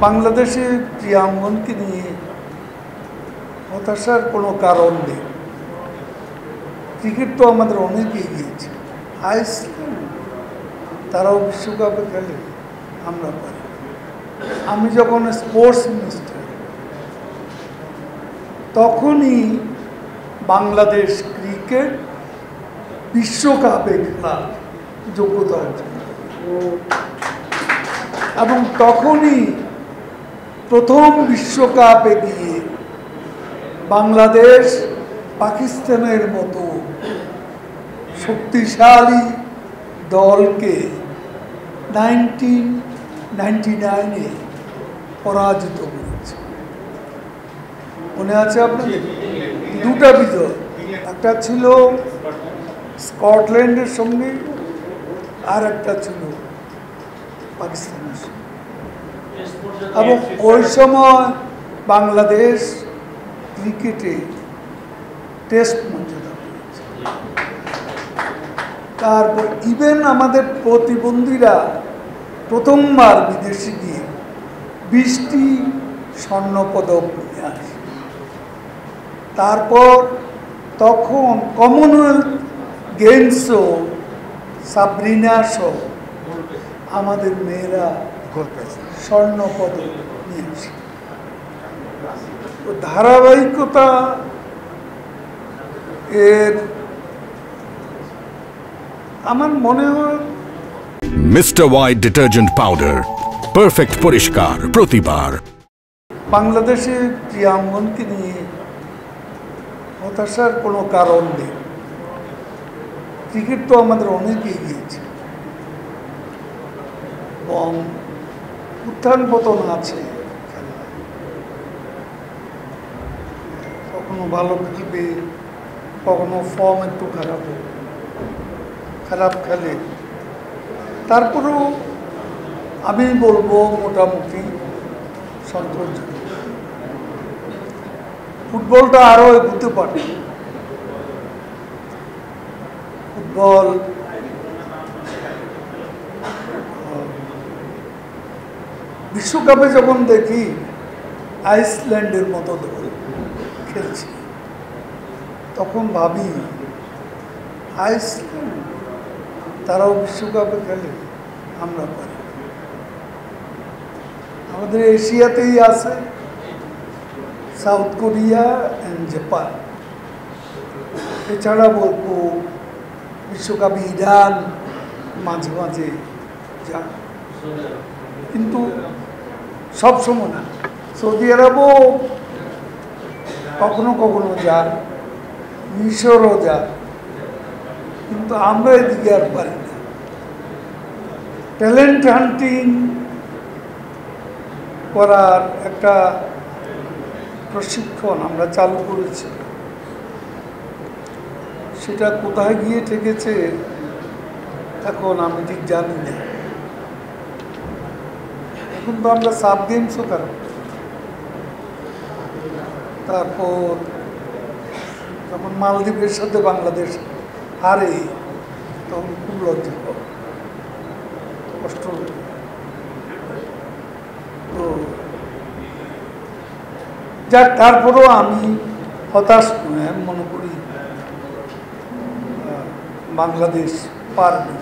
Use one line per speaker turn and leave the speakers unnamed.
বাংলাদেশের ক্রীড়াঙ্গনকে নিয়ে হতাশার কোনো কারণ নেই। ক্রিকেট তো আমাদের অনেক এগিয়েছে। আইসল্যান্ড তারাও বিশ্বকাপে খেলে, আমরা পারি। আমি যখন স্পোর্টস মিনিস্টার তখনই বাংলাদেশ ক্রিকেট বিশ্বকাপে খেলার যোগ্যতা অর্জন এবং তখনই প্রথম বিশ্বকাপে গিয়ে বাংলাদেশ পাকিস্তানের মতো শক্তিশালী দলকে 1999-এ পরাজিত করেছে। মনে আছে আপনাদের? দুটা বিজয়, একটা ছিল স্কটল্যান্ডের সঙ্গে আর একটা ছিল পাকিস্তানের সঙ্গে। এবং ওই সময় বাংলাদেশ ক্রিকেটে টেস্ট মর্যাদা পেয়েছে। তারপর ইভেন আমাদের প্রতিবন্ধীরা প্রথমবার বিদেশে গিয়ে 20টি স্বর্ণপদক নিয়ে আসে। তারপর তখন কমনওয়েলথ গেমসও সাবরিনা সহ আমাদের মেয়েরা স্বর্ণপদক নিয়েছে। ধারাবাহিকতা এর আমার মনে হয়
mister white detergent powder, perfect পরিষ্কার প্রতিবার।
বাংলাদেশের ক্রীড়াঙ্গনকে নিয়ে হতাশার কোনো কারণ নেই। ক্রিকেট তো আমাদের অনেক এগিয়েছে এবং উত্থান পতন আছে। কখনো ভালো খেলবে, কখনো ফর্ম একটু খারাপ খেলে। তারপরেও আমি বলবো মোটামুটি সন্তোষজনক। ফুটবলটা আরও এগোতে পারে। ফুটবল বিশ্বকাপে যখন দেখি আইসল্যান্ডের মতো দল খেলছে, তখন ভাবি আইসল্যান্ড তারাও বিশ্বকাপে খেলে, আমরা পারি। আমাদের এশিয়াতেই আছে সাউথ কোরিয়া অ্যান্ড জাপান। এছাড়া বলবো বিশ্বকাপে ইরান মাঝে মাঝে যায়, কিন্তু সবসময় না। সৌদি আরবও কখনো কখনো যায়, মিশরও যায়, কিন্তু আমরা এদিকে আর পারি না। ট্যালেন্ট হান্টিং করার একটা প্রশিক্ষণ আমরা চালু করেছি, সেটা কোথায় গিয়ে ঠেকেছে এখন আমি ঠিক জানি না। এখন তো আমরা সাব গেমসও খেলা, তারপর যখন মালদ্বীপের সাথে বাংলাদেশ হারে তখন খুব লজ্জা পাবো, কষ্ট লাগে। তো যাক, তারপরেও আমি হতাশ নয়, আমি মনে করি বাংলাদেশ পারবে।